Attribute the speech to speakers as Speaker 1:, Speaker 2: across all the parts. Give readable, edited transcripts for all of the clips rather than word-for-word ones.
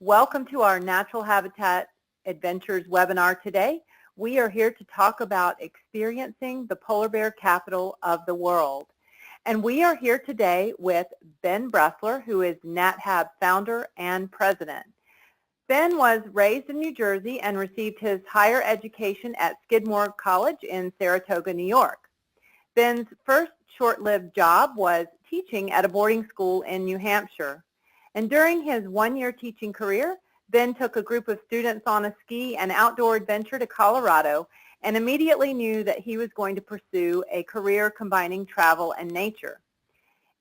Speaker 1: Welcome to our Natural Habitat Adventures webinar today. We are here to talk about experiencing the polar bear capital of the world. And we are here today with Ben Bressler, who is NatHab founder and president. Ben was raised in New Jersey and received his higher education at Skidmore College in Saratoga, New York. Ben's first short-lived job was teaching at a boarding school in New Hampshire. And during his one-year teaching career, Ben took a group of students on a ski and outdoor adventure to Colorado and immediately knew that he was going to pursue a career combining travel and nature.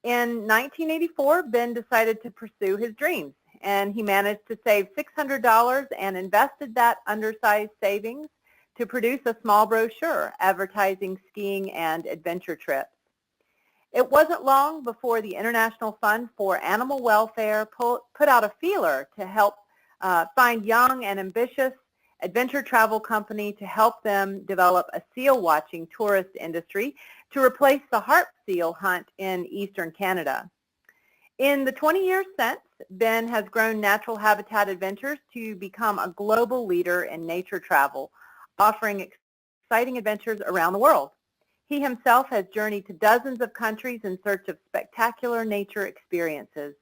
Speaker 1: In 1984, Ben decided to pursue his dreams, and he managed to save $600 and invested that undersized savings to produce a small brochure advertising skiing and adventure trips. It wasn't long before the International Fund for Animal Welfare put out a feeler to help find young and ambitious adventure travel company to help them develop a seal watching tourist industry to replace the Harp Seal hunt in eastern Canada. In the 20 years since, Ben has grown Natural Habitat Adventures to become a global leader in nature travel, offering exciting adventures around the world. He himself has journeyed to dozens of countries in search of spectacular nature experiences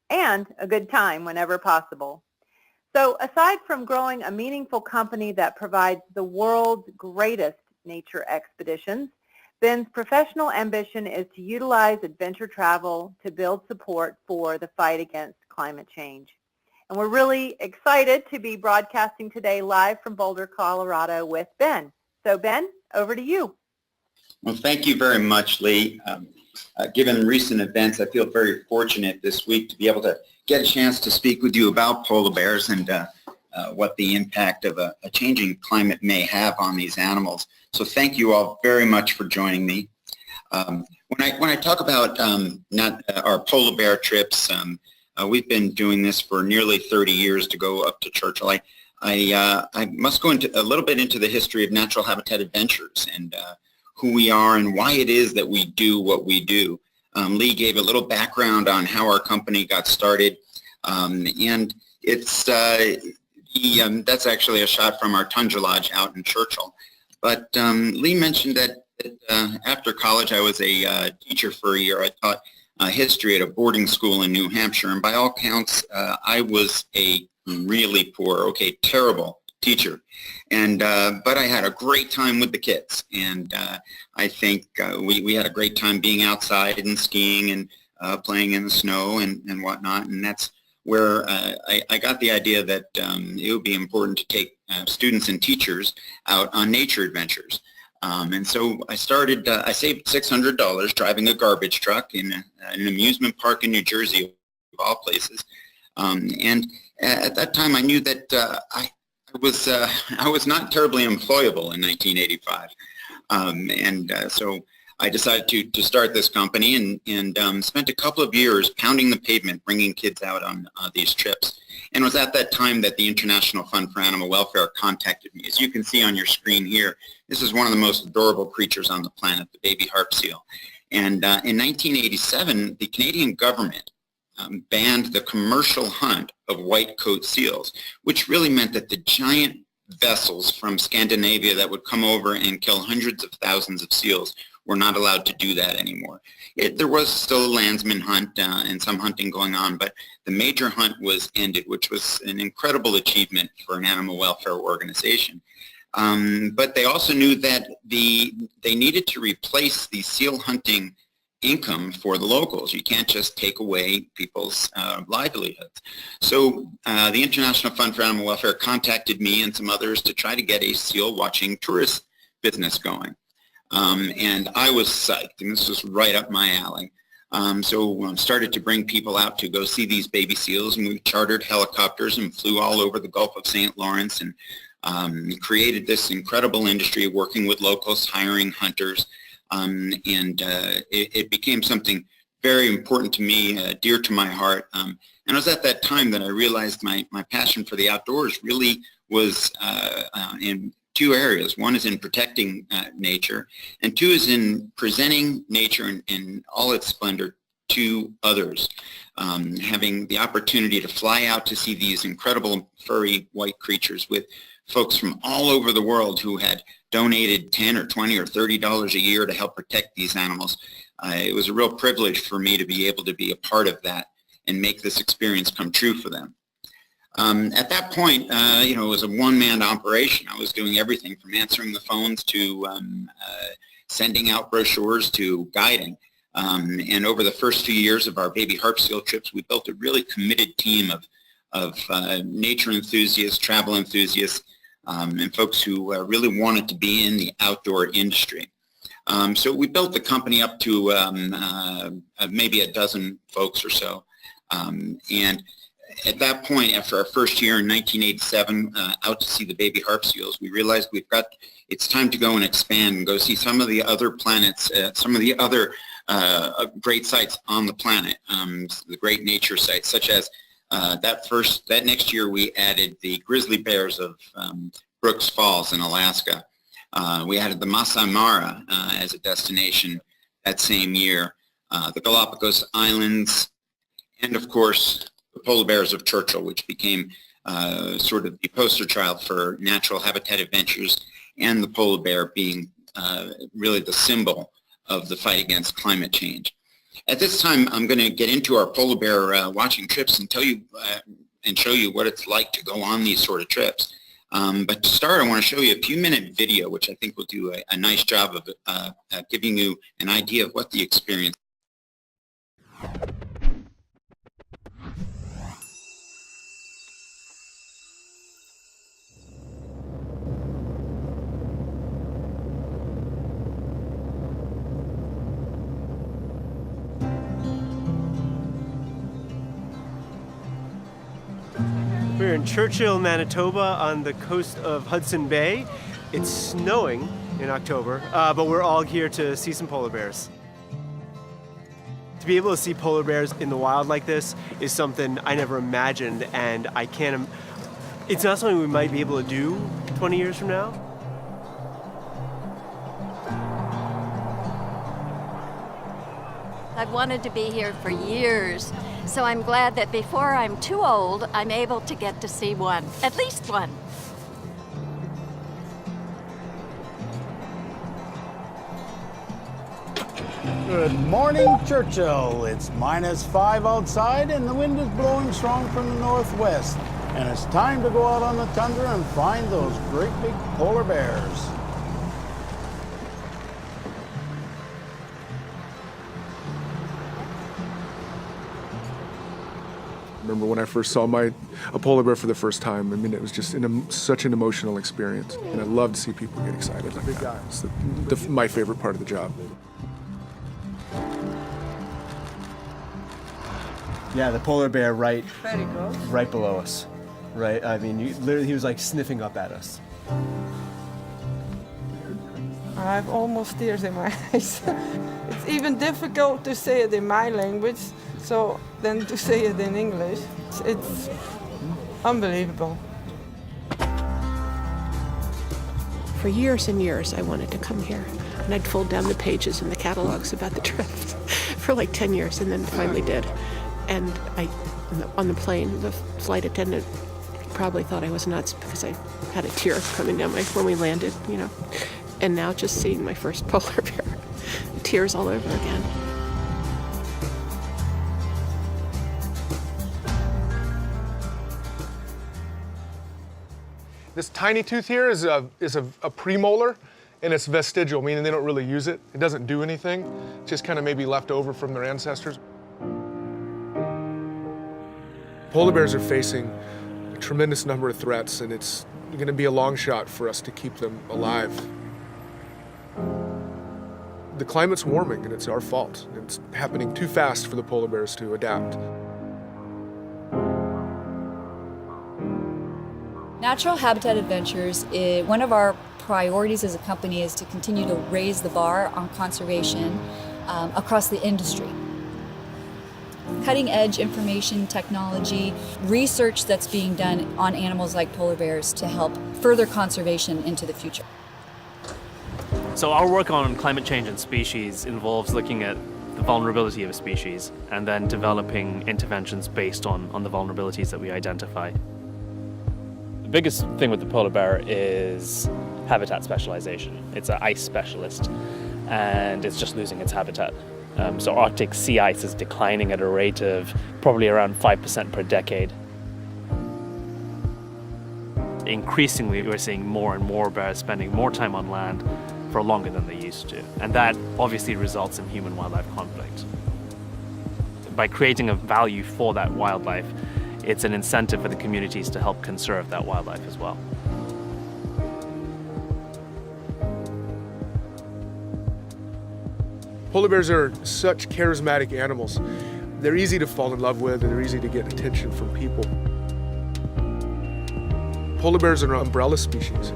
Speaker 1: and a good time whenever possible. So aside from growing a meaningful company that provides the world's greatest nature expeditions, Ben's professional ambition is to utilize adventure travel to build support for the fight against climate change. And we're really excited to be broadcasting today live from Boulder, Colorado with Ben. So Ben, over to you.
Speaker 2: Well, thank you very much, Lee. Given recent events, I feel very fortunate this week to be able to get a chance to speak with you about polar bears and what the impact of a changing climate may have on these animals. So thank you all very much for joining me. When I talk about our polar bear trips, we've been doing this for nearly 30 years to go up to Churchill. I must go into a little bit into the history of Natural Habitat Adventures and who we are and why it is that we do what we do. Lee gave a little background on how our company got started, and it's that's actually a shot from our Tundra Lodge out in Churchill. But Lee mentioned that after college I was a teacher for a year. I taught history at a boarding school in New Hampshire, and by all counts I was a really poor, terrible teacher, and but I had a great time with the kids, and I think we had a great time being outside and skiing and playing in the snow and whatnot, and that's where I got the idea that it would be important to take students and teachers out on nature adventures. And so I started, I saved $600 driving a garbage truck in an amusement park in New Jersey, of all places, and at that time I knew that I was not terribly employable in 1985, so I decided to start this company and spent a couple of years pounding the pavement, bringing kids out on these trips. And it was at that time that the International Fund for Animal Welfare contacted me. As you can see on your screen here, this is one of the most adorable creatures on the planet, the baby harp seal. And in 1987, the Canadian government banned the commercial hunt of white-coat seals, which really meant that the giant vessels from Scandinavia that would come over and kill hundreds of thousands of seals were not allowed to do that anymore. There was still a landsman hunt and some hunting going on, but the major hunt was ended, which was an incredible achievement for an animal welfare organization. But they also knew that they needed to replace the seal hunting income for the locals. You can't just take away people's livelihoods. So the International Fund for Animal Welfare contacted me and some others to try to get a seal watching tourist business going. And I was psyched, and this was right up my alley. So started to bring people out to go see these baby seals, and we chartered helicopters and flew all over the Gulf of St. Lawrence and created this incredible industry working with locals, hiring hunters. It became something very important to me, dear to my heart. And it was at that time that I realized my passion for the outdoors really was in two areas. One is in protecting nature, and two is in presenting nature in all its splendor to others. Having the opportunity to fly out to see these incredible furry white creatures with folks from all over the world who had donated $10 or $20 or $30 a year to help protect these animals. It was a real privilege for me to be able to be a part of that and make this experience come true for them. At that point, it was a one-man operation. I was doing everything from answering the phones to sending out brochures to guiding. And over the first few years of our baby Harp Seal trips, we built a really committed team of nature enthusiasts, travel enthusiasts, and folks who really wanted to be in the outdoor industry. So we built the company up to maybe a dozen folks or so. And at that point, after our first year in 1987, out to see the baby Harp Seals, we realized it's time to go and expand and go see some of the other planets, some of the other great sites on the planet, the great nature sites, such as that next year we added the grizzly bears of Brooks Falls in Alaska. We added the Masai Mara as a destination that same year, the Galapagos Islands, and of course the polar bears of Churchill, which became sort of the poster child for natural habitat adventures, and the polar bear being really the symbol of the fight against climate change. At this time, I'm going to get into our polar bear watching trips and tell you and show you what it's like to go on these sort of trips. But to start, I want to show you a few-minute video, which I think will do a nice job of giving you an idea of what the experience is.
Speaker 3: We're in Churchill, Manitoba on the coast of Hudson Bay. It's snowing in October, but we're all here to see some polar bears. To be able to see polar bears in the wild like this is something I never imagined, and it's not something we might be able to do 20 years from now.
Speaker 4: I've wanted to be here for years, so I'm glad that before I'm too old, I'm able to get to see one, at least one.
Speaker 5: Good morning, Churchill. It's -5 outside and the wind is blowing strong from the northwest. And it's time to go out on the tundra and find those great big polar bears.
Speaker 6: Remember when I first saw a polar bear for the first time. I mean, it was just such an emotional experience, and I love to see people get excited like that. It's my favorite part of the job.
Speaker 3: Yeah, the polar bear right below us. Right, I mean, he was like sniffing up at us.
Speaker 7: I have almost tears in my eyes. It's even difficult to say it in my language, so then to say it in English, it's unbelievable.
Speaker 8: For years and years, I wanted to come here, and I'd fold down the pages in the catalogs about the trips for like 10 years, and then finally did. And on the plane, the flight attendant probably thought I was nuts because I had a tear coming down when we landed, you know. And now just seeing my first polar bear, tears all over again.
Speaker 6: This tiny tooth here is a premolar, and it's vestigial, meaning they don't really use it. It doesn't do anything. It's just kind of maybe left over from their ancestors. Polar bears are facing a tremendous number of threats, and it's going to be a long shot for us to keep them alive. The climate's warming, and it's our fault. It's happening too fast for the polar bears to adapt.
Speaker 9: Natural Habitat Adventures, one of our priorities as a company is to continue to raise the bar on conservation across the industry. Cutting edge information technology, research that's being done on animals like polar bears to help further conservation into the future.
Speaker 10: So our work on climate change and species involves looking at the vulnerability of a species and then developing interventions based on the vulnerabilities that we identify. The biggest thing with the polar bear is habitat specialization. It's an ice specialist, and it's just losing its habitat. So Arctic sea ice is declining at a rate of probably around 5% per decade. Increasingly, we're seeing more and more bears spending more time on land for longer than they used to. And that obviously results in human-wildlife conflict. By creating a value for that wildlife, it's an incentive for the communities to help conserve that wildlife as well.
Speaker 6: Polar bears are such charismatic animals. They're easy to fall in love with, and they're easy to get attention from people. Polar bears are an umbrella species.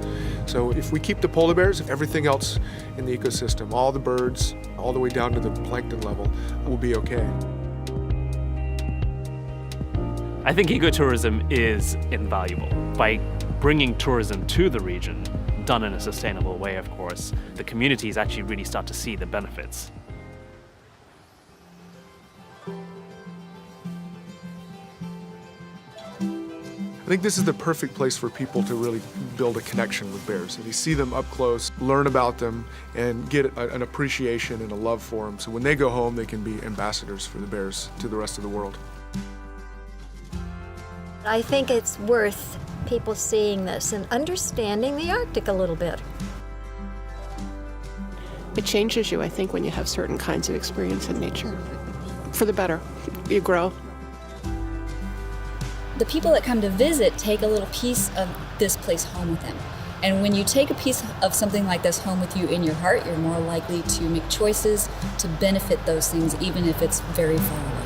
Speaker 6: So if we keep the polar bears, everything else in the ecosystem, all the birds, all the way down to the plankton level, will be okay.
Speaker 10: I think ecotourism is invaluable. By bringing tourism to the region, done in a sustainable way, of course, the communities actually really start to see the benefits.
Speaker 6: I think this is the perfect place for people to really build a connection with bears. If you see them up close, learn about them, and get an appreciation and a love for them. So when they go home, they can be ambassadors for the bears to the rest of the world.
Speaker 11: I think it's worth people seeing this and understanding the Arctic a little bit.
Speaker 8: It changes you, I think, when you have certain kinds of experience in nature. For the better. You grow.
Speaker 9: The people that come to visit take a little piece of this place home with them. And when you take a piece of something like this home with you in your heart, you're more likely to make choices to benefit those things, even if it's very far away.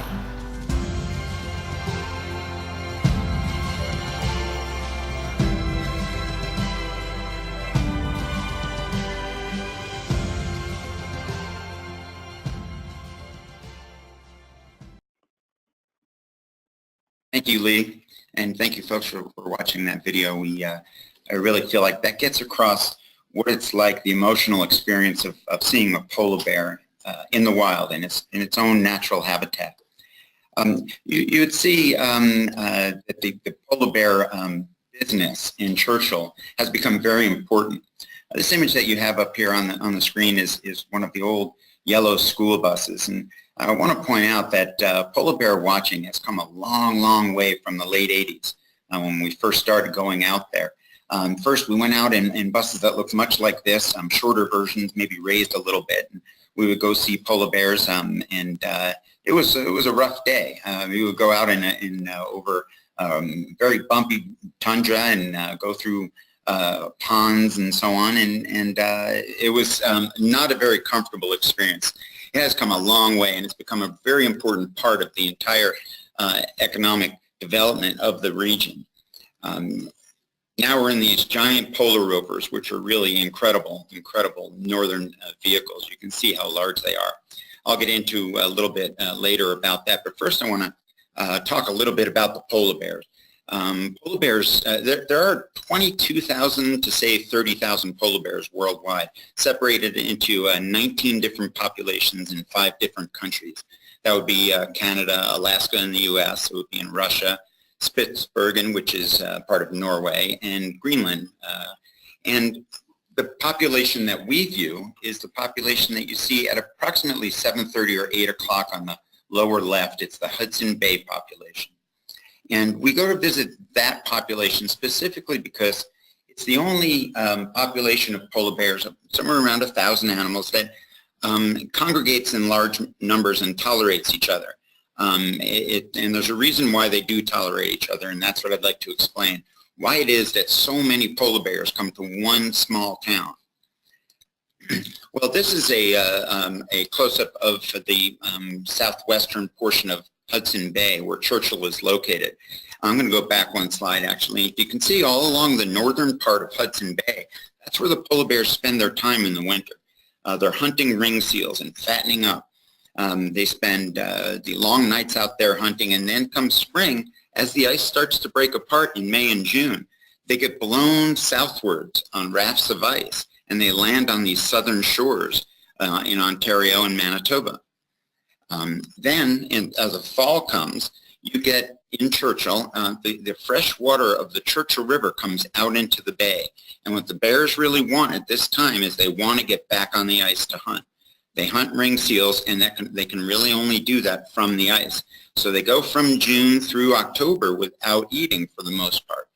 Speaker 2: Thank you, Lee, and thank you folks for watching that video. I really feel like that gets across what it's like, the emotional experience of seeing a polar bear in the wild, in its own natural habitat. You would see that the polar bear business in Churchill has become very important. This image that you have up here on the screen is one of the old yellow school buses, and I want to point out that polar bear watching has come a long, long way from the late 80s when we first started going out there. First, we went out in buses that looked much like this, shorter versions, maybe raised a little bit. And we would go see polar bears, and it was a rough day. We would go out over very bumpy tundra and go through ponds and so on, and it was not a very comfortable experience. It has come a long way, and it's become a very important part of the entire economic development of the region. Now we're in these giant polar rovers, which are really incredible northern vehicles. You can see how large they are. I'll get into a little bit later about that, but first I want to talk a little bit about the polar bears. Polar bears, there are 22,000 to say 30,000 polar bears worldwide, separated into 19 different populations in 5 different countries. That would be Canada, Alaska in the U.S., it would be in Russia, Spitsbergen, which is part of Norway, and Greenland. And the population that we view is the population that you see at approximately 7:30 or 8 o'clock on the lower left. It's the Hudson Bay population. And we go to visit that population specifically because it's the only population of polar bears, somewhere around 1,000 animals, that congregates in large numbers and tolerates each other. And there's a reason why they do tolerate each other, and that's what I'd like to explain. Why it is that so many polar bears come to one small town. Well, this is a close-up of the southwestern portion of Hudson Bay, where Churchill is located. I'm going to go back one slide, actually. You can see all along the northern part of Hudson Bay, that's where the polar bears spend their time in the winter. They're hunting ring seals and fattening up. They spend the long nights out there hunting, and then come spring, as the ice starts to break apart in May and June, they get blown southwards on rafts of ice, and they land on these southern shores in Ontario and Manitoba. As the fall comes, you get in Churchill, the fresh water of the Churchill River comes out into the bay. And what the bears really want at this time is they want to get back on the ice to hunt. They hunt ring seals, and they can really only do that from the ice. So they go from June through October without eating for the most part.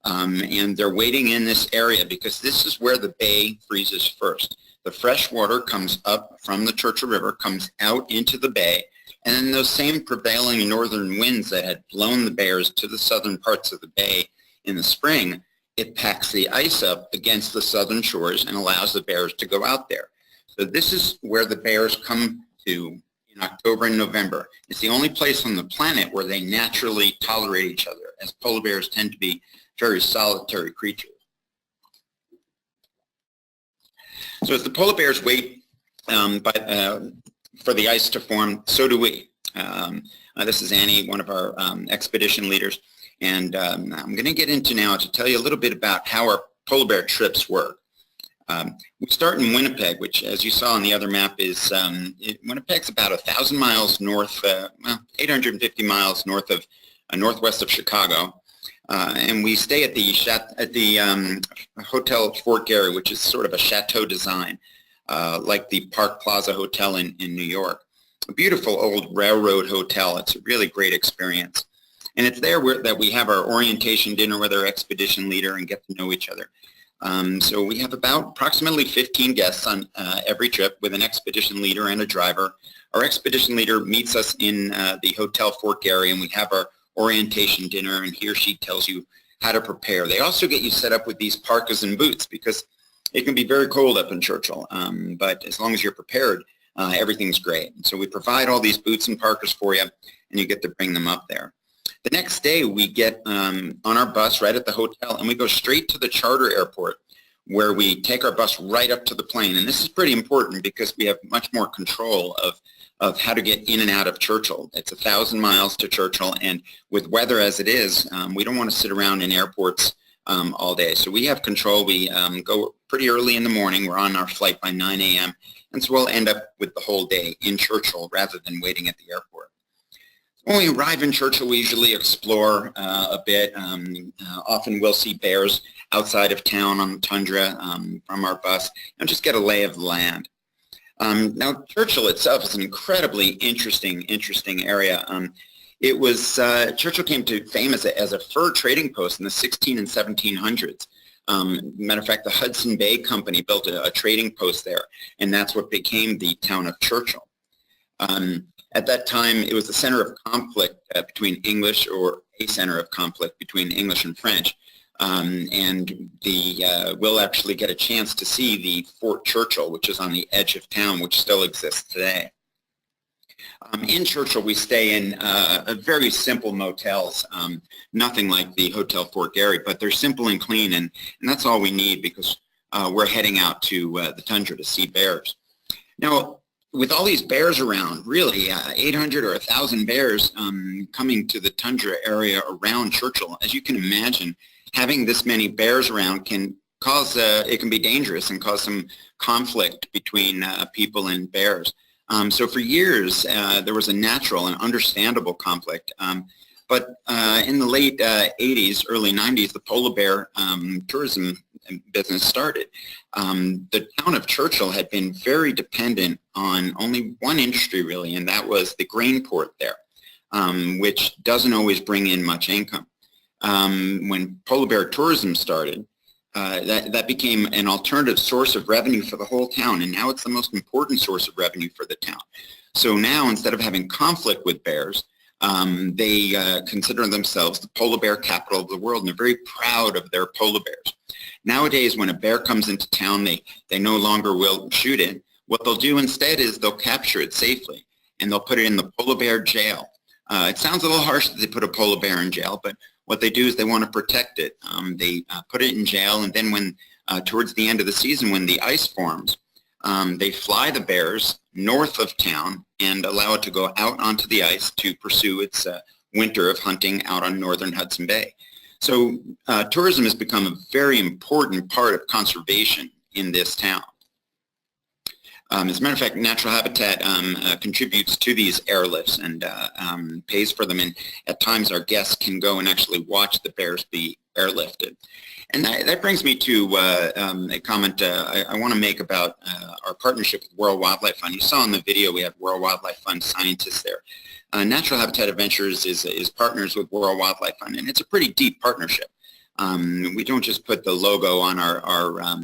Speaker 2: And they're waiting in this area because this is where the bay freezes first. The fresh water comes up from the Churchill River, comes out into the bay, and then those same prevailing northern winds that had blown the bears to the southern parts of the bay in the spring, it packs the ice up against the southern shores and allows the bears to go out there. So this is where the bears come to in October and November. It's the only place on the planet where they naturally tolerate each other, as polar bears tend to be very solitary creatures. So as the polar bears wait for the ice to form, so do we. This is Annie, one of our expedition leaders, and I'm going to get into now to tell you a little bit about how our polar bear trips work. We start in Winnipeg, which, as you saw on the other map, is Winnipeg's about 1,000 miles north, 850 miles north of northwest of Chicago. And we stay at the Hotel Fort Garry, which is sort of a chateau design, like the Park Plaza Hotel in New York. A beautiful old railroad hotel. It's a really great experience. And it's there that we have our orientation dinner with our expedition leader and get to know each other. So we have about approximately 15 guests on every trip with an expedition leader and a driver. Our expedition leader meets us in the Hotel Fort Garry, and we have our orientation dinner, and he or she tells you how to prepare. They also get you set up with these parkas and boots because it can be very cold up in Churchill, but as long as you're prepared, everything's great. And so we provide all these boots and parkas for you, and you get to bring them up there. The next day we get on our bus right at the hotel, and we go straight to the charter airport where we take our bus right up to the plane. And this is pretty important because we have much more control of how to get in and out of Churchill. It's 1,000 miles to Churchill, and with weather as it is, we don't want to sit around in airports all day. So we have control. We go pretty early in the morning. We're on our flight by 9 a.m., and so we'll end up with the whole day in Churchill rather than waiting at the airport. When we arrive in Churchill, we usually explore a bit. Often we'll see bears outside of town on the tundra from our bus and just get a lay of the land. Now, Churchill itself is an incredibly interesting area. Churchill came to fame as a fur trading post in the 16 and 1700s. Matter of fact, the Hudson Bay Company built a trading post there, and that's what became the town of Churchill. At that time, it was a center of conflict between English, or a center of conflict between English and French. We'll actually get a chance to see the Fort Churchill, which is on the edge of town, which still exists today. In Churchill, we stay in very simple motels, nothing like the Hotel Fort Garry, but they're simple and clean, and that's all we need because we're heading out to the tundra to see bears. Now, with all these bears around, really 800 or 1,000 bears coming to the tundra area around Churchill, as you can imagine, having this many bears around can cause, it can be dangerous and cause some conflict between people and bears. So for years, there was a natural and understandable conflict. But in the late 80s, early 90s, the polar bear tourism business started. The town of Churchill had been very dependent on only one industry, really, and that was the grain port there, which doesn't always bring in much income. When polar bear tourism started, that became an alternative source of revenue for the whole town, and now it's the most important source of revenue for the town. So now, instead of having conflict with bears, they consider themselves the polar bear capital of the world, and they're very proud of their polar bears. Nowadays, when a bear comes into town, they no longer will shoot it. What they'll do instead is they'll capture it safely, and they'll put it in the polar bear jail. It sounds a little harsh that they put a polar bear in jail, but what they do is they want to protect it. They put it in jail, and then when towards the end of the season, when the ice forms, they fly the bears north of town and allow it to go out onto the ice to pursue its winter of hunting out on northern Hudson Bay. So tourism has become a very important part of conservation in this town. As a matter of fact, Natural Habitat contributes to these airlifts and pays for them, and at times our guests can go and actually watch the bears be airlifted. And that brings me to a comment I want to make about our partnership with World Wildlife Fund. You saw in the video we have World Wildlife Fund scientists there. Natural Habitat Adventures is partners with World Wildlife Fund, and it's a pretty deep partnership. We don't just put the logo on our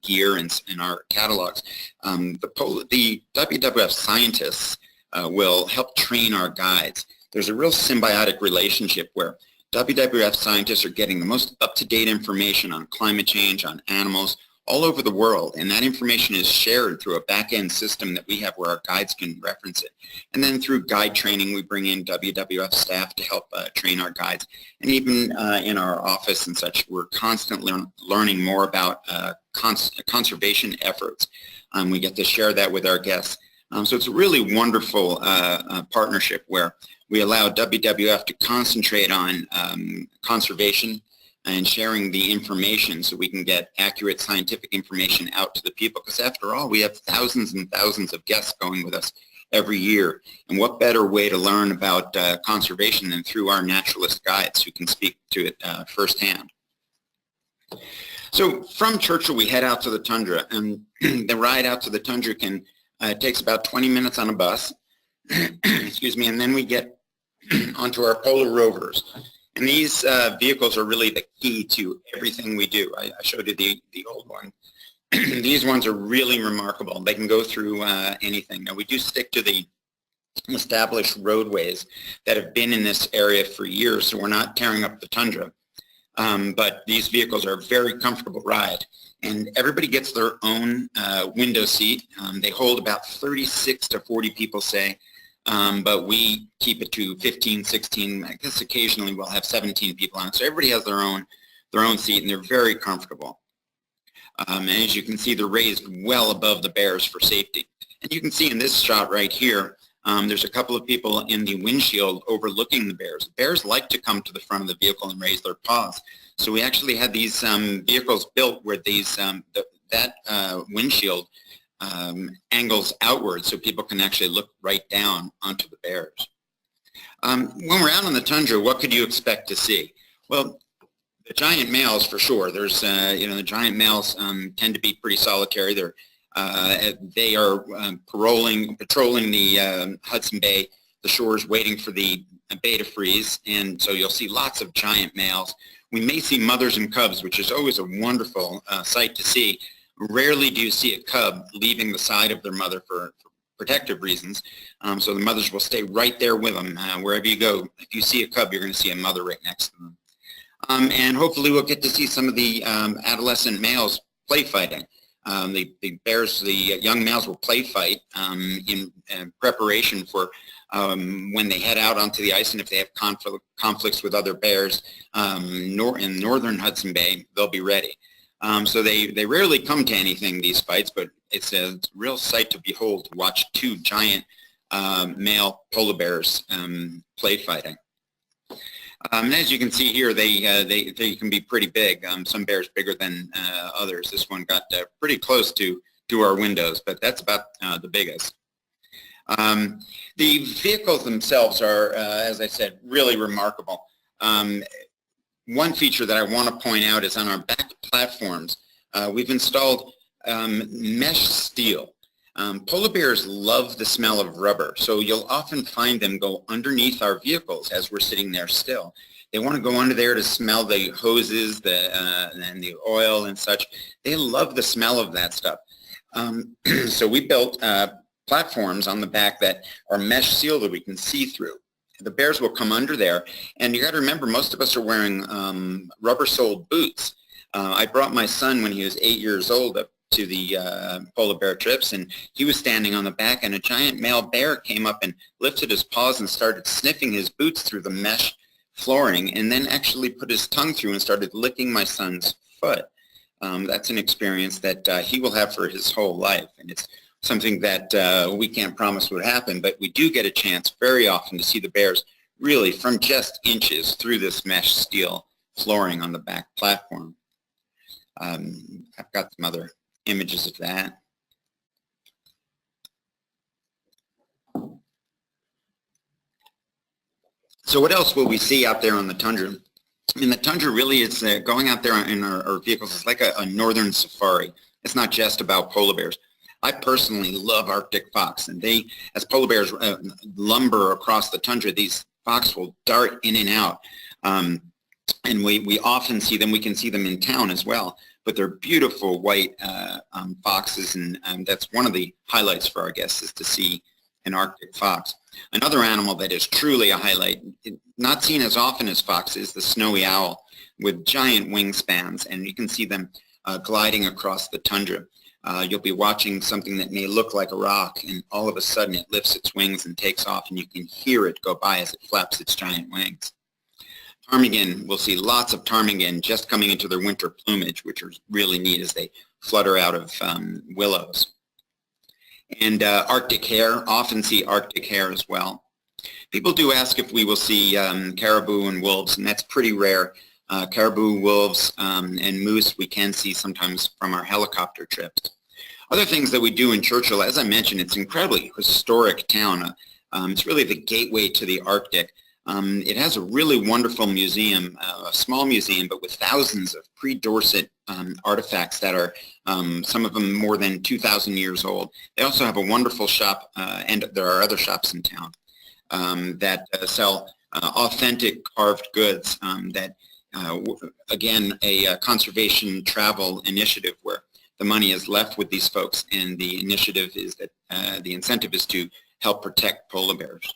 Speaker 2: gear and our catalogs. The WWF scientists will help train our guides. There's a real symbiotic relationship where WWF scientists are getting the most up-to-date information on climate change, on animals, all over the world, and that information is shared through a back-end system that we have where our guides can reference it. And then through guide training, we bring in WWF staff to help train our guides. And even in our office and such, we're constantly learning more about conservation efforts. We get to share that with our guests. So it's a really wonderful partnership where we allow WWF to concentrate on conservation and sharing the information so we can get accurate scientific information out to the people. Because after all, we have thousands and thousands of guests going with us every year. And what better way to learn about conservation than through our naturalist guides who can speak to it firsthand. So from Churchill, we head out to the tundra, and the ride out to the tundra takes about 20 minutes on a bus. Excuse me, and then we get onto our polar rovers. And these vehicles are really the key to everything we do. I showed you the old one. These ones are really remarkable. They can go through anything. Now, we do stick to the established roadways that have been in this area for years, so we're not tearing up the tundra. But these vehicles are a very comfortable ride. And everybody gets their own window seat. They hold about 36 to 40 people, say. But we keep it to 15, 16, I guess occasionally we'll have 17 people on it. So everybody has their own seat, and they're very comfortable. And as you can see, they're raised well above the bears for safety. And you can see in this shot right here, there's a couple of people in the windshield overlooking the bears. Bears like to come to the front of the vehicle and raise their paws. So we actually had these vehicles built where that windshield angles outward so people can actually look right down onto the bears. When we're out on the tundra, what could you expect to see? Well, the giant males for sure. There's, the giant males tend to be pretty solitary. They are patrolling the Hudson Bay, the shores, waiting for the bay to freeze, and so you'll see lots of giant males. We may see mothers and cubs, which is always a wonderful sight to see. Rarely do you see a cub leaving the side of their mother for protective reasons. So the mothers will stay right there with them wherever you go. If you see a cub, you're going to see a mother right next to them. And hopefully we'll get to see some of the adolescent males play fighting. The young males will play fight in preparation for when they head out onto the ice, and if they have conflicts with other bears in northern Hudson Bay, they'll be ready. So they rarely come to anything, these fights, but it's a real sight to behold to watch two giant male polar bears play fighting. And as you can see here, they can be pretty big. Some bears bigger than others. This one got pretty close to our windows, but that's about the biggest. The vehicles themselves are, as I said, really remarkable. One feature that I want to point out is on our back platforms, we've installed mesh steel. Polar bears love the smell of rubber, so you'll often find them go underneath our vehicles as we're sitting there still. They want to go under there to smell the hoses and the oil and such. They love the smell of that stuff. So we built platforms on the back that are mesh seal that we can see through. The bears will come under there, and you got to remember, most of us are wearing rubber-soled boots. I brought my son when he was 8 years old up to the polar bear trips, and he was standing on the back, and a giant male bear came up and lifted his paws and started sniffing his boots through the mesh flooring, and then actually put his tongue through and started licking my son's foot. That's an experience that he will have for his whole life, and it's something that we can't promise would happen, but we do get a chance very often to see the bears really from just inches through this mesh steel flooring on the back platform. I've got some other images of that. So what else will we see out there on the tundra? I mean, the tundra really is going out there in our vehicles. It's like a northern safari. It's not just about polar bears. I personally love Arctic fox, and they, as polar bears lumber across the tundra, these fox will dart in and out. And we often see them. We can see them in town as well. But they're beautiful white foxes, and that's one of the highlights for our guests, is to see an Arctic fox. Another animal that is truly a highlight, not seen as often as fox, is the snowy owl with giant wingspans, and you can see them gliding across the tundra. You'll be watching something that may look like a rock, and all of a sudden it lifts its wings and takes off, and you can hear it go by as it flaps its giant wings. Ptarmigan, we'll see lots of ptarmigan just coming into their winter plumage, which is really neat as they flutter out of willows. And Arctic hare, often see Arctic hare as well. People do ask if we will see caribou and wolves, and that's pretty rare. Caribou, wolves, and moose we can see sometimes from our helicopter trips. Other things that we do in Churchill, as I mentioned, it's an incredibly historic town. It's really the gateway to the Arctic. It has a really wonderful museum, a small museum, but with thousands of pre-Dorset artifacts that are, some of them more than 2,000 years old. They also have a wonderful shop, and there are other shops in town that sell authentic carved goods that, again, a conservation travel initiative where the money is left with these folks, and the initiative is that the incentive is to help protect polar bears.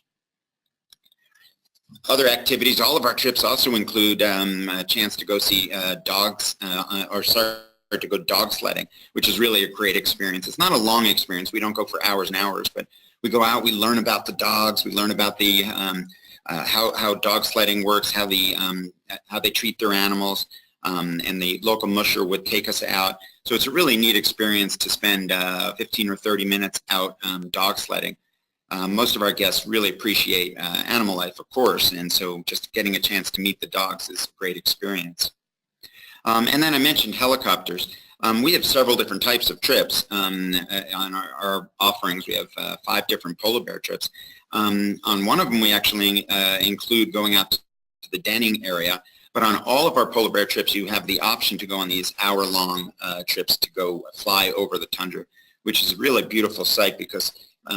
Speaker 2: Other activities, all of our trips also include a chance to go see dogs, to go dog sledding, which is really a great experience. It's not a long experience. We don't go for hours and hours, but we go out, we learn about the dogs, we learn about the how dog sledding works, how they treat their animals, and the local musher would take us out. So it's a really neat experience to spend 15 or 30 minutes out dog sledding. Most of our guests really appreciate animal life, of course, and so just getting a chance to meet the dogs is a great experience. And then I mentioned helicopters. We have several different types of trips on our offerings. We have 5 different polar bear trips. On one of them, we actually include going out to the denning area, but on all of our polar bear trips, you have the option to go on these hour-long trips to go fly over the tundra, which is a really beautiful sight because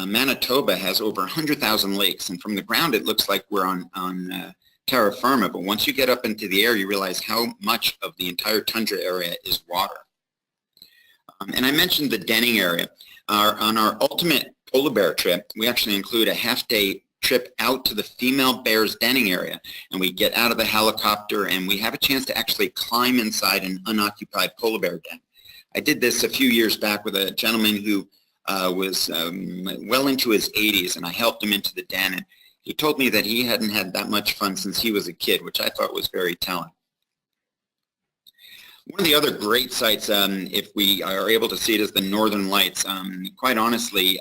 Speaker 2: Manitoba has over 100,000 lakes, and from the ground it looks like we're on terra firma, but once you get up into the air you realize how much of the entire tundra area is water. And I mentioned the denning area. On our ultimate polar bear trip, we actually include a half-day trip out to the female bear's denning area, and we get out of the helicopter and we have a chance to actually climb inside an unoccupied polar bear den. I did this a few years back with a gentleman who was well into his 80s, and I helped him into the den, and he told me that he hadn't had that much fun since he was a kid, which I thought was very telling. One of the other great sights, if we are able to see it, is the Northern Lights. Quite honestly,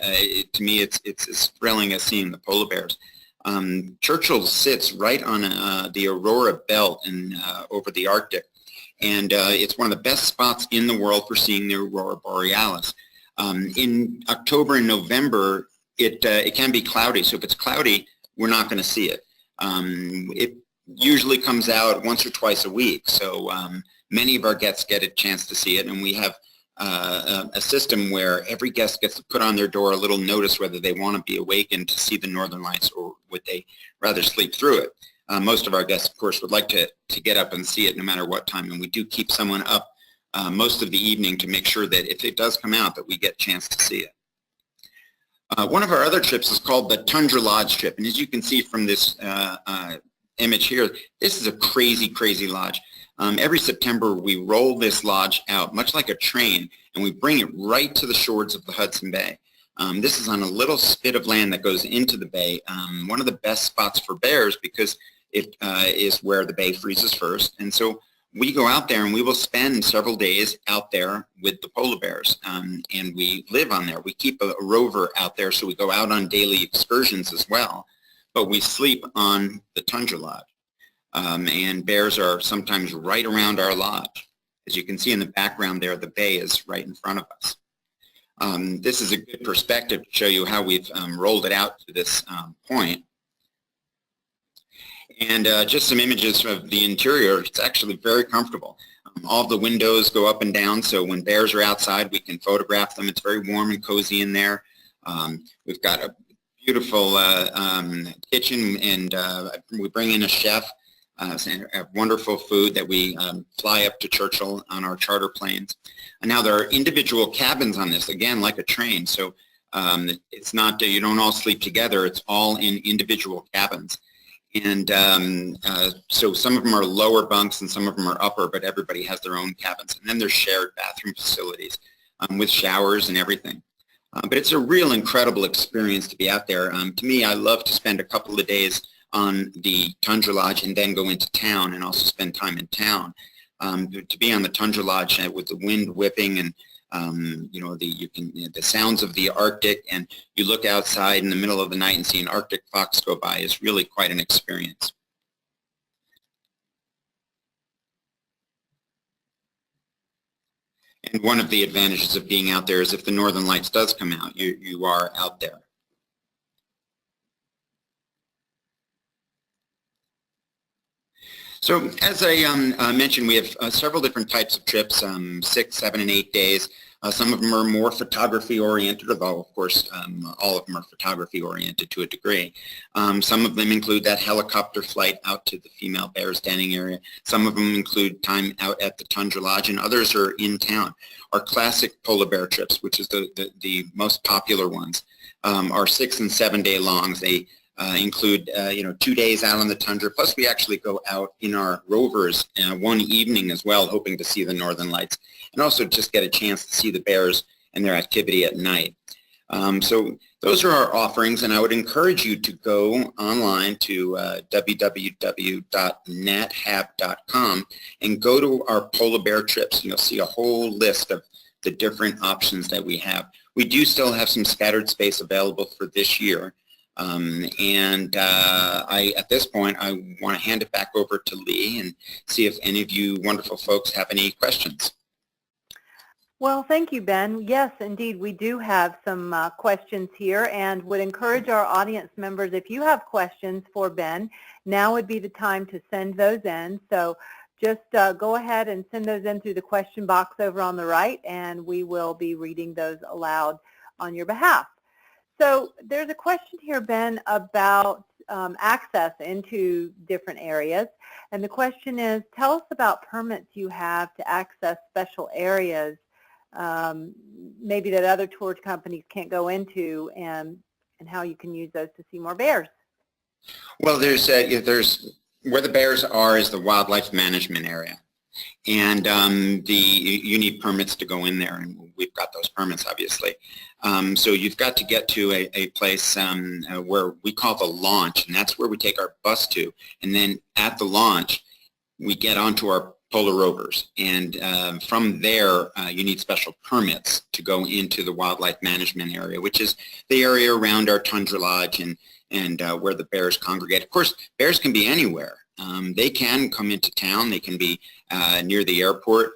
Speaker 2: to me, it's as thrilling as seeing the polar bears. Churchill sits right on the Aurora Belt over the Arctic, and it's one of the best spots in the world for seeing the Aurora Borealis. In October and November, it can be cloudy, so if it's cloudy, we're not going to see it. It usually comes out once or twice a week, so many of our guests get a chance to see it, and we have a system where every guest gets to put on their door a little notice whether they want to be awakened to see the Northern Lights or would they rather sleep through it. Most of our guests, of course, would like to get up and see it no matter what time, and we do keep someone up most of the evening to make sure that if it does come out that we get a chance to see it. One of our other trips is called the Tundra Lodge trip, and as you can see from this image here, this is a crazy, crazy lodge. Every September we roll this lodge out, much like a train, and we bring it right to the shores of the Hudson Bay. This is on a little spit of land that goes into the bay, one of the best spots for bears because it is where the bay freezes first, and so we go out there and we will spend several days out there with the polar bears, and we live on there. We keep a rover out there, so we go out on daily excursions as well, but we sleep on the Tundra Lodge. And bears are sometimes right around our lodge. As you can see in the background there, the bay is right in front of us. This is a good perspective to show you how we've rolled it out to this point. And just some images of the interior. It's actually very comfortable. All the windows go up and down, so when bears are outside, we can photograph them. It's very warm and cozy in there. We've got a beautiful kitchen, and we bring in a chef. Have wonderful food that we fly up to Churchill on our charter planes. And now there are individual cabins on this, again, like a train. So it's not, you don't all sleep together. It's all in individual cabins. And so some of them are lower bunks and some of them are upper, but everybody has their own cabins. And then there's shared bathroom facilities with showers and everything. But it's a real incredible experience to be out there. To me, I love to spend a couple of days on the Tundra Lodge and then go into town and also spend time in town. To be on the Tundra Lodge with the wind whipping and you know, the sounds of the Arctic, and you look outside in the middle of the night and see an Arctic fox go by is really quite an experience. And one of the advantages of being out there is if the Northern Lights does come out, you are out there. So as I mentioned, we have several different types of trips, 6, 7, and 8 days. Some of them are more photography oriented, although of course all of them are photography oriented to a degree. Some of them include that helicopter flight out to the female bears denning area. Some of them include time out at the Tundra Lodge, and others are in town. Our classic polar bear trips, which is the most popular ones, are 6 and 7 day longs. They include 2 days out on the tundra, plus we actually go out in our rovers one evening as well, hoping to see the Northern Lights, and also just get a chance to see the bears and their activity at night. So those are our offerings, and I would encourage you to go online to www.nathab.com and go to our polar bear trips, and you'll see a whole list of the different options that we have. We do still have some scattered space available for this year. At this point, I want to hand it back over to Lee and see if any of you wonderful folks have any questions.
Speaker 1: Well, thank you, Ben. Yes, indeed, we do have some questions here, and would encourage our audience members, if you have questions for Ben, now would be the time to send those in. So just go ahead and send those in through the question box over on the right, and we will be reading those aloud on your behalf. So there's a question here, Ben, about access into different areas. And the question is, tell us about permits you have to access special areas, maybe that other tour companies can't go into, and how you can use those to see more bears.
Speaker 2: Well, there's where the bears are is the wildlife management area. And you need permits to go in there, and we've got those permits, obviously. So you've got to get to a place where we call the launch, and that's where we take our bus to. And then at the launch, we get onto our polar rovers. And from there, you need special permits to go into the wildlife management area, which is the area around our Tundra Lodge and where the bears congregate. Of course, bears can be anywhere. They can come into town. They can be near the airport.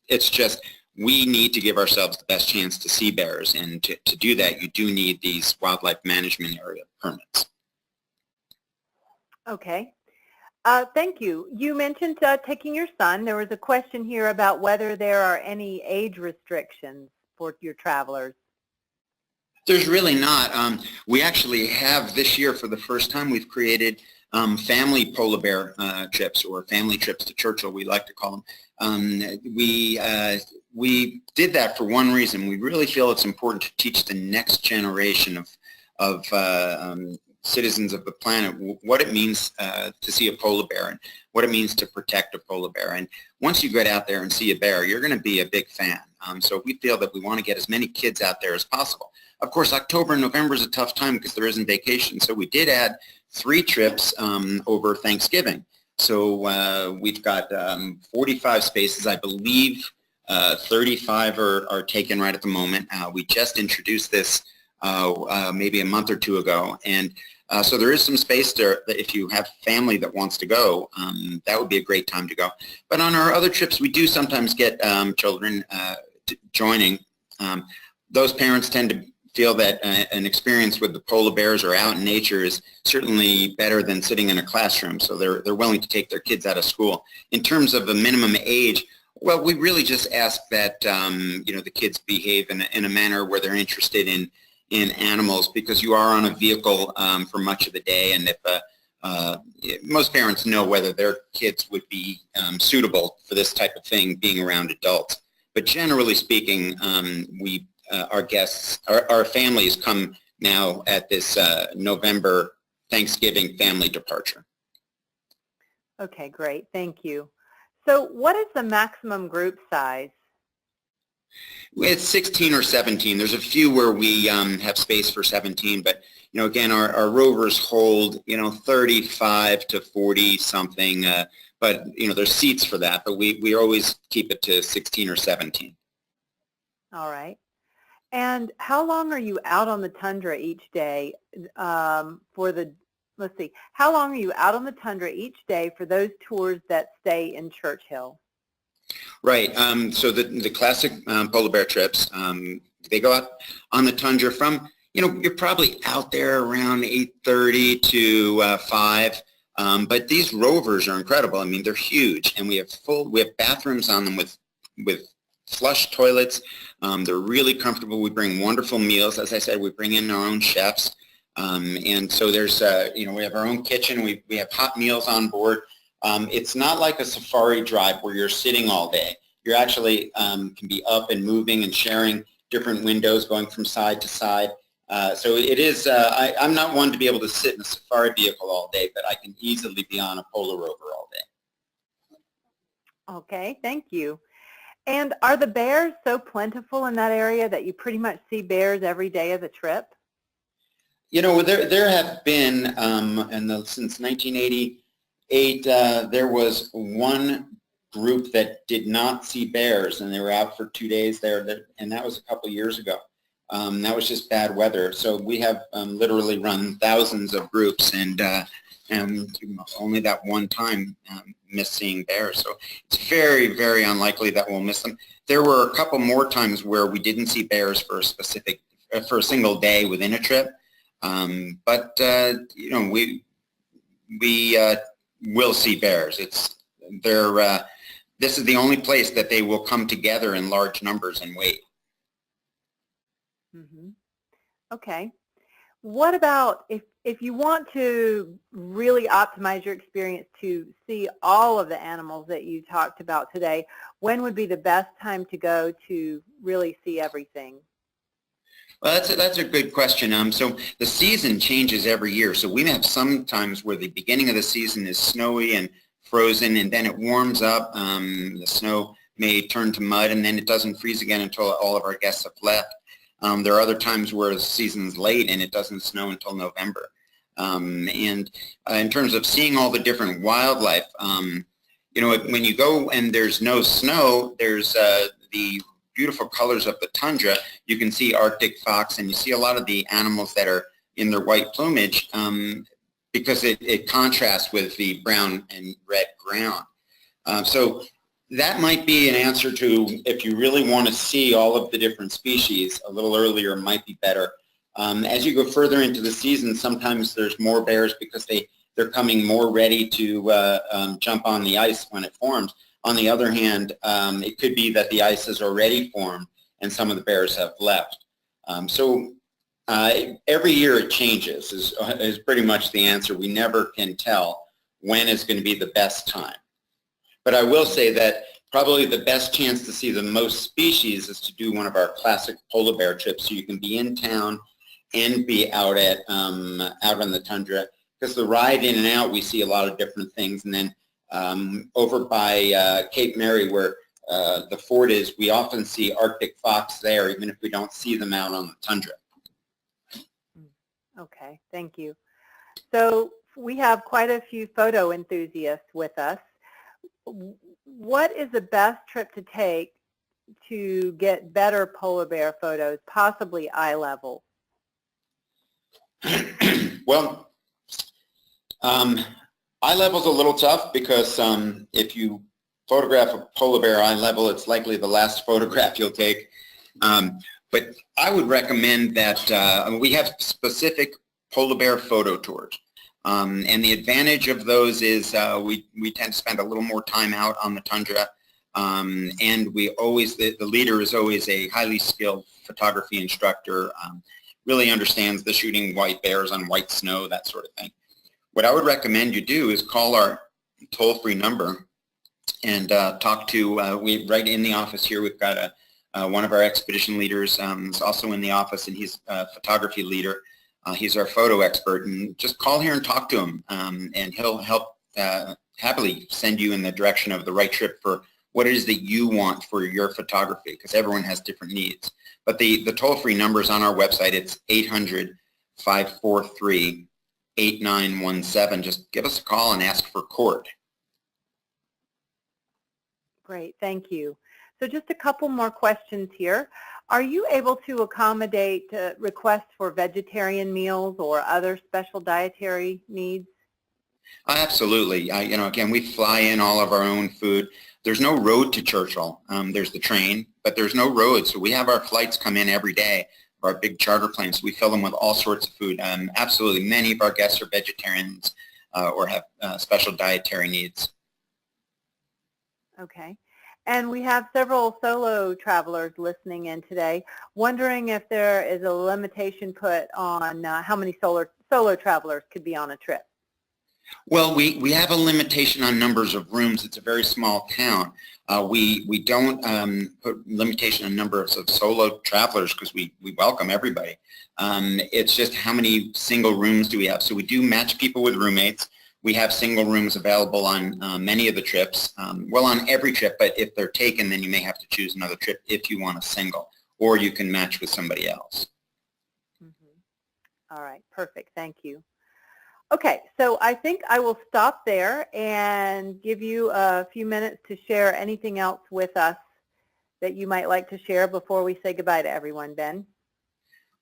Speaker 2: It's just we need to give ourselves the best chance to see bears, and to do that, you do need these wildlife management area permits.
Speaker 1: Okay. Thank you. You mentioned taking your son. There was a question here about whether there are any age restrictions for your travelers.
Speaker 2: There's really not. We actually have this year, for the first time, we've created family polar bear trips, or family trips to Churchill, we like to call them. We did that for one reason. We really feel it's important to teach the next generation of citizens of the planet what it means to see a polar bear and what it means to protect a polar bear. And once you get out there and see a bear, you're going to be a big fan. So we feel that we want to get as many kids out there as possible. Of course, October and November is a tough time because there isn't vacation. So we did add 3 trips over Thanksgiving. So we've got 45 spaces, I believe. 35 are taken right at the moment. We just introduced this maybe a month or 2 ago. And so there is some space there that if you have family that wants to go, that would be a great time to go. But on our other trips, we do sometimes get children joining. Those parents tend to feel that an experience with the polar bears or out in nature is certainly better than sitting in a classroom. So they're willing to take their kids out of school. In terms of a minimum age, well, we really just ask that the kids behave in a manner where they're interested in animals, because you are on a vehicle for much of the day, and if most parents know whether their kids would be suitable for this type of thing, being around adults. But generally speaking, our guests, our families come now at this November Thanksgiving family departure.
Speaker 1: Okay, great. Thank you. So what is the maximum group size?
Speaker 2: It's 16 or 17. There's a few where we have space for 17, but again, our rovers hold 35 to 40 something, but there's seats for that. But we always keep it to 16 or 17.
Speaker 1: All right. And how long are you out on the tundra each day how long are you out on the tundra each day for those tours that stay in Churchill?
Speaker 2: Right. So the classic polar bear trips, they go out on the tundra from, you're probably out there around 8:30 to 5. But these rovers are incredible. I mean, they're huge, and we have bathrooms on them with flush toilets. They're really comfortable. We bring wonderful meals. As I said, we bring in our own chefs. And so there's, we have our own kitchen. We have hot meals on board. It's not like a safari drive where you're sitting all day. You're actually can be up and moving and sharing different windows going from side to side. So it is, I'm not one to be able to sit in a safari vehicle all day, but I can easily be on a polar rover all day.
Speaker 1: Okay, thank you. And are the bears so plentiful in that area that you pretty much see bears every day of the trip?
Speaker 2: There have been, since 1988, there was one group that did not see bears, and they were out for 2 days there, and that was a couple of years ago. That was just bad weather. So we have literally run thousands of groups, and only that one time missed seeing bears. So it's very, very unlikely that we'll miss them. There were a couple more times where we didn't see bears for a single day within a trip. But we will see bears. This is the only place that they will come together in large numbers and wait.
Speaker 1: Mm-hmm. Okay. What about if you want to really optimize your experience to see all of the animals that you talked about today, when would be the best time to go to really see everything?
Speaker 2: Well, that's a good question. So the season changes every year. So we have some times where the beginning of the season is snowy and frozen, and then it warms up. The snow may turn to mud, and then it doesn't freeze again until all of our guests have left. There are other times where the season's late and it doesn't snow until November. And in terms of seeing all the different wildlife, when you go and there's no snow, there's the beautiful colors of the tundra. You can see Arctic fox, and you see a lot of the animals that are in their white plumage because it contrasts with the brown and red ground. So that might be an answer to, if you really want to see all of the different species, a little earlier might be better. As you go further into the season, sometimes there's more bears because they're coming more ready to jump on the ice when it forms. On the other hand, it could be that the ice has already formed and some of the bears have left. So every year it changes is pretty much the answer. We never can tell when is going to be the best time. But I will say that probably the best chance to see the most species is to do one of our classic polar bear trips, so you can be in town and be out on the tundra. Because the ride in and out, we see a lot of different things. And then over by Cape Mary, where the fort is, we often see Arctic fox there, even if we don't see them out on the tundra.
Speaker 1: Okay, thank you. So we have quite a few photo enthusiasts with us. What is the best trip to take to get better polar bear photos, possibly eye level?
Speaker 2: Well, eye level is a little tough because if you photograph a polar bear eye level, it's likely the last photograph you'll take. But I would recommend that we have specific polar bear photo tours. And the advantage of those is we tend to spend a little more time out on the tundra. And we always, the leader is always a highly skilled photography instructor, really understands the shooting white bears on white snow, that sort of thing. What I would recommend you do is call our toll-free number and talk to, right in the office here, we've got one of our expedition leaders is also in the office, and he's a photography leader. He's our photo expert, and just call here and talk to him, and he'll help happily send you in the direction of the right trip for what it is that you want for your photography, because everyone has different needs. But the toll-free number is on our website. It's 800-543-8917. Just give us a call and ask for Cord.
Speaker 1: Great, thank you. So just a couple more questions here. Are you able to accommodate requests for vegetarian meals or other special dietary needs?
Speaker 2: Absolutely. You know, again, we fly in all of our own food. There's no road to Churchill. There's the train, but there's no road. So we have our flights come in every day, our big charter planes. We fill them with all sorts of food. Absolutely. Many of our guests are vegetarians or have special dietary needs.
Speaker 1: Okay. And we have several solo travelers listening in today, wondering if there is a limitation put on how many solo travelers could be on a trip.
Speaker 2: Well, we have a limitation on numbers of rooms. It's a very small town. We don't put limitation on numbers of solo travelers because we welcome everybody. It's just how many single rooms do we have. So we do match people with roommates. We have single rooms available on many of the trips. Well, on every trip, but if they're taken, then you may have to choose another trip if you want a single, or you can match with somebody else.
Speaker 1: All right, perfect. Thank you. Okay, so I think I will stop there and give you a few minutes to share anything else with us that you might like to share before we say goodbye to everyone, Ben.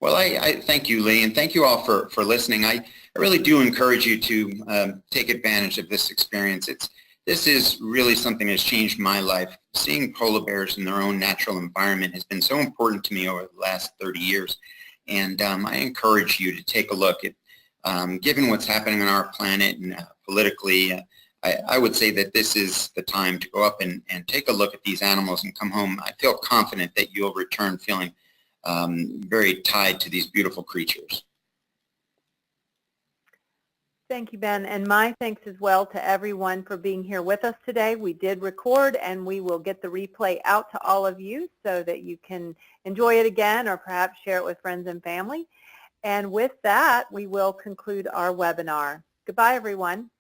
Speaker 2: Well, I thank you, Lee, and thank you all for listening. I really do encourage you to take advantage of this experience. This is really something that's changed my life. Seeing polar bears in their own natural environment has been so important to me over the last 30 years, and I encourage you to take a look at, given what's happening on our planet and politically, I would say that this is the time to go up and take a look at these animals and come home. I feel confident that you'll return feeling very tied to these beautiful creatures.
Speaker 1: Thank you, Ben, and my thanks as well to everyone for being here with us today. We did record, and we will get the replay out to all of you so that you can enjoy it again or perhaps share it with friends and family. And with that, we will conclude our webinar. Goodbye, everyone.